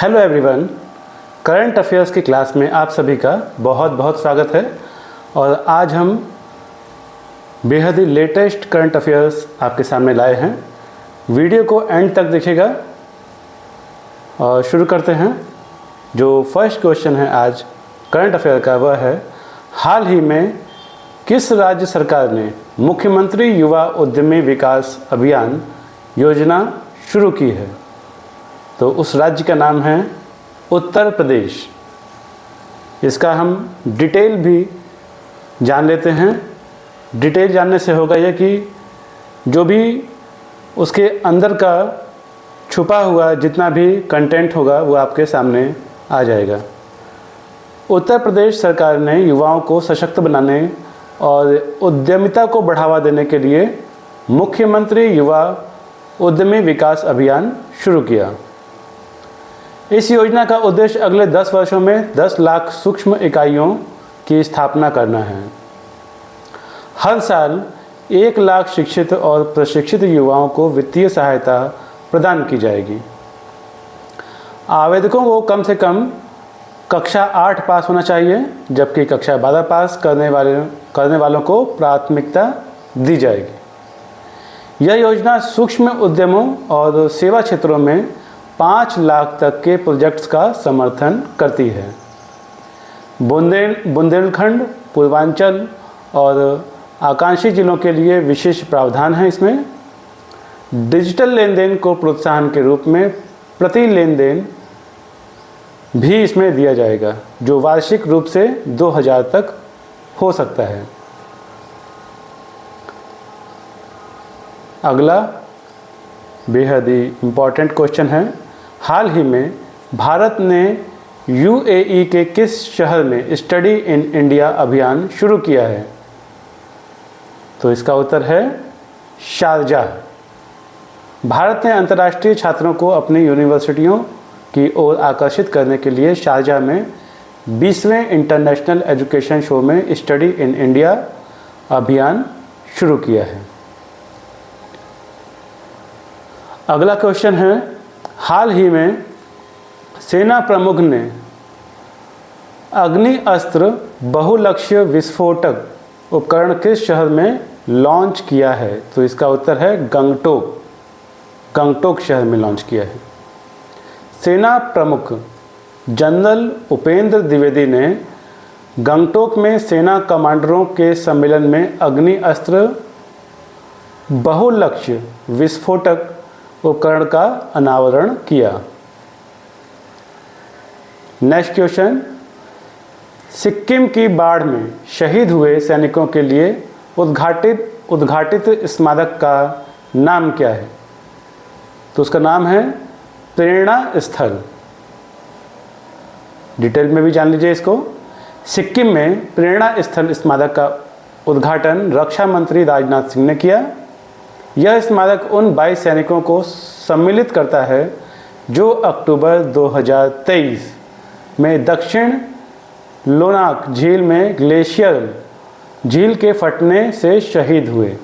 Hello everyone, current affairs की class में आप सभी का बहुत बहुत स्वागत है। और आज हम बेहद ही लेटेस्ट करंट अफेयर्स आपके सामने लाए हैं। वीडियो को एंड तक देखिएगा और शुरू करते हैं। जो फर्स्ट क्वेश्चन है आज करंट अफेयर का वह है, हाल ही में किस राज्य सरकार ने मुख्यमंत्री युवा उद्यमी विकास अभियान योजना शुरू की है? तो उस राज्य का नाम है उत्तर प्रदेश। इसका हम डिटेल भी जान लेते हैं। डिटेल जानने से होगा यह कि जो भी उसके अंदर का छुपा हुआ जितना भी कंटेंट होगा वो आपके सामने आ जाएगा। उत्तर प्रदेश सरकार ने युवाओं को सशक्त बनाने और उद्यमिता को बढ़ावा देने के लिए मुख्यमंत्री युवा उद्यमी विकास अभियान शुरू किया। इस योजना का उद्देश्य अगले 10 वर्षों में 10 लाख सूक्ष्म इकाइयों की स्थापना करना है। हर साल 1 लाख शिक्षित और प्रशिक्षित युवाओं को वित्तीय सहायता प्रदान की जाएगी। आवेदकों को कम से कम कक्षा 8 पास होना चाहिए, जबकि कक्षा 12 पास करने वालों को प्राथमिकता दी जाएगी। यह योजना सूक्ष्म उद्यमों और सेवा क्षेत्रों में 5 लाख तक के प्रोजेक्ट्स का समर्थन करती है। बुंदेलखंड, पूर्वांचल और आकांक्षी जिलों के लिए विशेष प्रावधान है। इसमें डिजिटल लेन देन को प्रोत्साहन के रूप में प्रति लेन देन भी इसमें दिया जाएगा, जो वार्षिक रूप से 2000 तक हो सकता है। अगला बेहद ही इम्पॉर्टेंट क्वेश्चन है, हाल ही में भारत ने यूएई के किस शहर में स्टडी इन इंडिया अभियान शुरू किया है? तो इसका उत्तर है शारजाह। भारत ने अंतर्राष्ट्रीय छात्रों को अपनी यूनिवर्सिटियों की ओर आकर्षित करने के लिए शारजाह में 20वें इंटरनेशनल एजुकेशन शो में स्टडी इन इंडिया अभियान शुरू किया है। अगला क्वेश्चन है, हाल ही में सेना प्रमुख ने अग्नि अस्त्र बहुलक्ष्य विस्फोटक उपकरण किस शहर में लॉन्च किया है? तो इसका उत्तर है गंगटोक शहर में लॉन्च किया है। सेना प्रमुख जनरल उपेंद्र द्विवेदी ने गंगटोक में सेना कमांडरों के सम्मेलन में अग्नि अस्त्र बहुलक्ष्य विस्फोटक उपकरण का अनावरण किया। नेक्स्ट क्वेश्चन, सिक्किम की बाढ़ में शहीद हुए सैनिकों के लिए उद्घाटित स्मारक का नाम क्या है? तो उसका नाम है प्रेरणा स्थल। डिटेल में भी जान लीजिए इसको। सिक्किम में प्रेरणा स्थल स्मारक का उद्घाटन रक्षा मंत्री राजनाथ सिंह ने किया। यह स्मारक उन 22 सैनिकों को सम्मिलित करता है जो अक्टूबर 2023 में दक्षिण लोनाक झील में ग्लेशियर झील के फटने से शहीद हुए।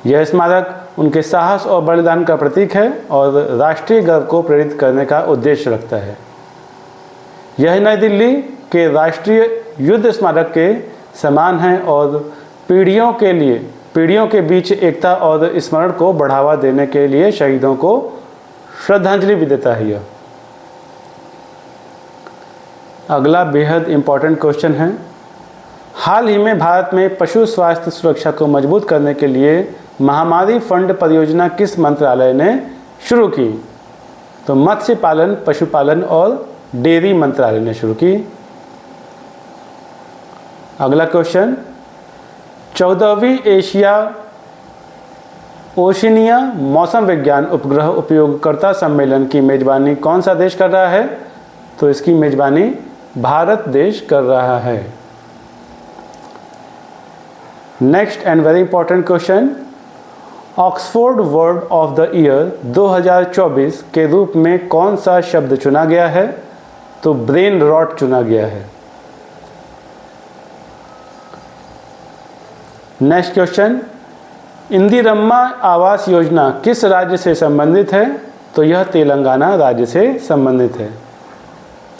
यह स्मारक उनके साहस और बलिदान का प्रतीक है और राष्ट्रीय गर्व को प्रेरित करने का उद्देश्य रखता है। यह नई दिल्ली के राष्ट्रीय युद्ध स्मारक के समान है और पीढ़ियों के बीच एकता और स्मरण को बढ़ावा देने के लिए शहीदों को श्रद्धांजलि भी देता है। यह अगला बेहद इम्पॉर्टेंट क्वेश्चन है, हाल ही में भारत में पशु स्वास्थ्य सुरक्षा को मजबूत करने के लिए महामारी फंड परियोजना किस मंत्रालय ने शुरू की? तो मत्स्य पालन, पशुपालन और डेयरी मंत्रालय ने शुरू की। अगला क्वेश्चन, 14वीं एशिया ओशिनिया मौसम विज्ञान उपग्रह उपयोगकर्ता सम्मेलन की मेजबानी कौन सा देश कर रहा है? तो इसकी मेजबानी भारत देश कर रहा है। Next and very important question, Oxford word of the year 2024 के रूप में कौन सा शब्द चुना गया है? तो ब्रेन रॉट चुना गया है। नेक्स्ट क्वेश्चन, इंदिरम्मा आवास योजना किस राज्य से संबंधित है? तो यह तेलंगाना राज्य से संबंधित है।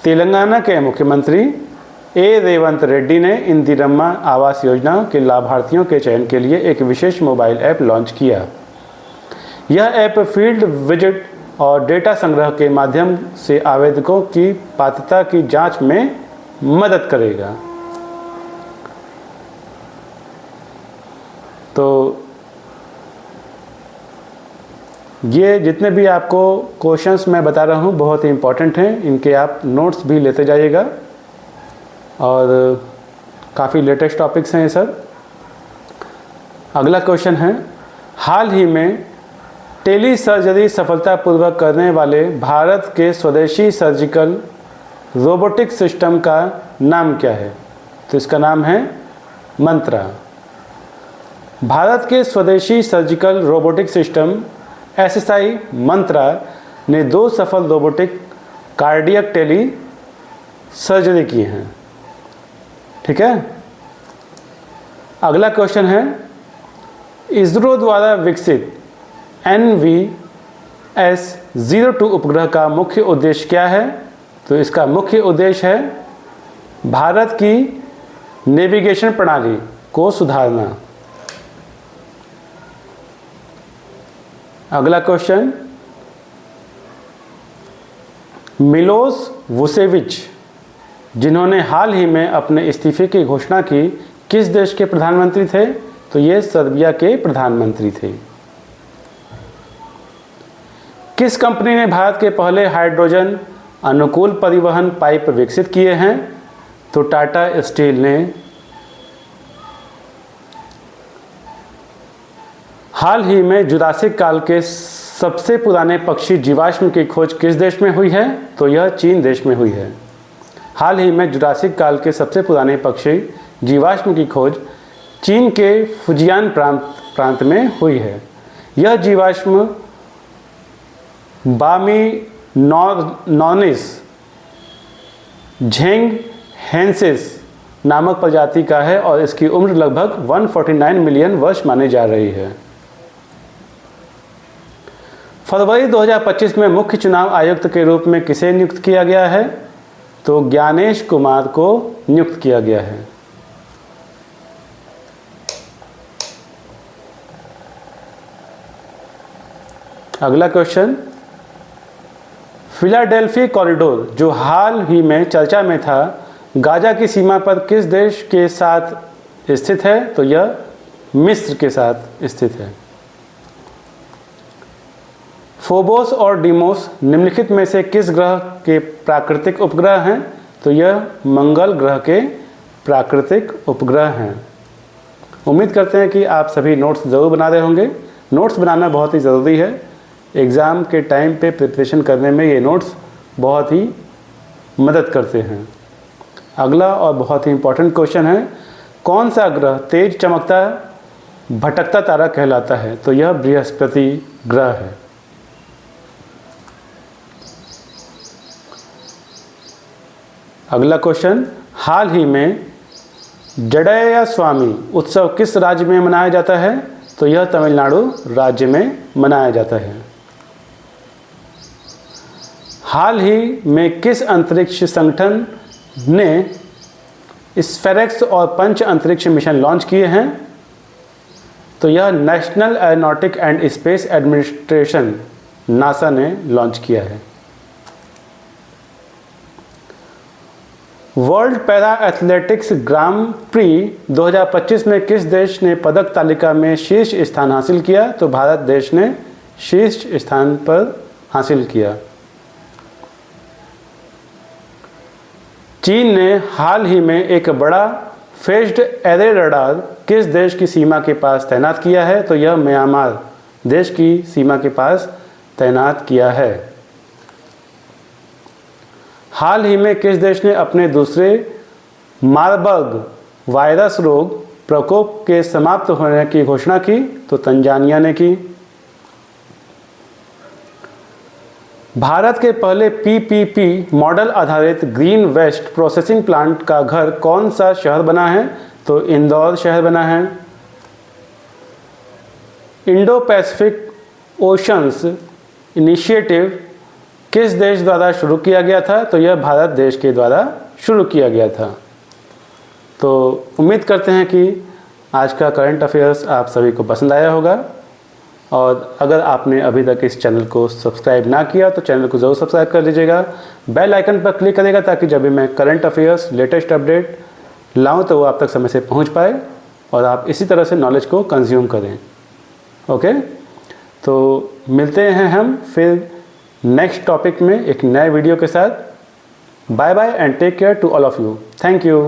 तेलंगाना के मुख्यमंत्री ए रेवंत रेड्डी ने इंदिरम्मा आवास योजना के लाभार्थियों के चयन के लिए एक विशेष मोबाइल ऐप लॉन्च किया। यह ऐप फील्ड विजिट और डेटा संग्रह के माध्यम से आवेदकों की पात्रता की जांच में मदद करेगा। तो ये जितने भी आपको क्वेश्चंस मैं बता रहा हूँ बहुत ही इम्पोर्टेंट हैं, इनके आप नोट्स भी लेते जाइएगा और काफ़ी लेटेस्ट टॉपिक्स हैं ये सब। अगला क्वेश्चन है, हाल ही में टेली सर्जरी सफलतापूर्वक करने वाले भारत के स्वदेशी सर्जिकल रोबोटिक सिस्टम का नाम क्या है? तो इसका नाम है मंत्रा। भारत के स्वदेशी सर्जिकल रोबोटिक सिस्टम SSI मंत्रा ने 2 सफल रोबोटिक कार्डियक टेली सर्जरी की हैं। ठीक है। अगला क्वेश्चन है, इसरो द्वारा विकसित NVS-02 उपग्रह का मुख्य उद्देश्य क्या है? तो इसका मुख्य उद्देश्य है भारत की नेविगेशन प्रणाली को सुधारना। अगला क्वेश्चन, मिलोस वुसेविच जिन्होंने हाल ही में अपने इस्तीफे की घोषणा की, किस देश के प्रधानमंत्री थे? तो ये सर्बिया के प्रधानमंत्री थे। किस कंपनी ने भारत के पहले हाइड्रोजन अनुकूल परिवहन पाइप विकसित किए हैं? तो टाटा स्टील ने। हाल ही में जुरासिक काल के सबसे पुराने पक्षी जीवाश्म की खोज किस देश में हुई है? तो यह चीन देश में हुई है। हाल ही में जुरासिक काल के सबसे पुराने पक्षी जीवाश्म की खोज चीन के फुजियान प्रांत में हुई है। यह जीवाश्म बामिनोनिस झेंगहेंसिस नामक प्रजाति का है और इसकी उम्र लगभग 149 मिलियन वर्ष मानी जा रही है। फरवरी 2025 में मुख्य चुनाव आयुक्त के रूप में किसे नियुक्त किया गया है? तो ज्ञानेश कुमार को नियुक्त किया गया है। अगला क्वेश्चन, फिलाडेल्फी कॉरिडोर जो हाल ही में चर्चा में था, गाजा की सीमा पर किस देश के साथ स्थित है? तो यह मिस्र के साथ स्थित है। फोबोस और डीमोस निम्नलिखित में से किस ग्रह के प्राकृतिक उपग्रह हैं? तो यह मंगल ग्रह के प्राकृतिक उपग्रह हैं। उम्मीद करते हैं कि आप सभी नोट्स ज़रूर बना रहे होंगे। नोट्स बनाना बहुत ही ज़रूरी है। एग्ज़ाम के टाइम पे प्रिपरेशन करने में ये नोट्स बहुत ही मदद करते हैं। अगला और बहुत ही इम्पोर्टेंट क्वेश्चन है, कौन सा ग्रह तेज चमकता भटकता तारा कहलाता है? तो यह बृहस्पति ग्रह है। अगला क्वेश्चन, हाल ही में जड़ैया स्वामी उत्सव किस राज्य में मनाया जाता है? तो यह तमिलनाडु राज्य में मनाया जाता है। हाल ही में किस अंतरिक्ष संगठन ने स्फेरेक्स और पंच अंतरिक्ष मिशन लॉन्च किए हैं? तो यह national aeronautic and space administration NASA ने लॉन्च किया है। वर्ल्ड पैरा एथलेटिक्स ग्रां प्री 2025 में किस देश ने पदक तालिका में शीर्ष स्थान हासिल किया? तो भारत देश ने शीर्ष स्थान पर हासिल किया। चीन ने हाल ही में एक बड़ा फेज्ड एरे रडार किस देश की सीमा के पास तैनात किया है? तो यह म्यांमार देश की सीमा के पास तैनात किया है। हाल ही में किस देश ने अपने दूसरे मारबर्ग वायरस रोग प्रकोप के समाप्त होने की घोषणा की? तो तंजानिया ने की। भारत के पहले PPP मॉडल आधारित ग्रीन वेस्ट प्रोसेसिंग प्लांट का घर कौन सा शहर बना है? तो इंदौर शहर बना है। इंडो पैसिफिक ओशंस इनिशिएटिव किस देश द्वारा शुरू किया गया था? तो यह भारत देश के द्वारा शुरू किया गया था। तो उम्मीद करते हैं कि आज का करंट अफेयर्स आप सभी को पसंद आया होगा, और अगर आपने अभी तक इस चैनल को सब्सक्राइब ना किया तो चैनल को ज़रूर सब्सक्राइब कर लीजिएगा। बेल आइकन पर क्लिक करिएगा ताकि जब भी मैं करंट अफेयर्स लेटेस्ट अपडेट लाऊं तो वो आप तक समय से पहुंच पाए और आप इसी तरह से नॉलेज को कंज्यूम करें। ओके, तो मिलते हैं हम फिर नेक्स्ट टॉपिक में एक नए वीडियो के साथ। Bye bye and take care to all of you. Thank you.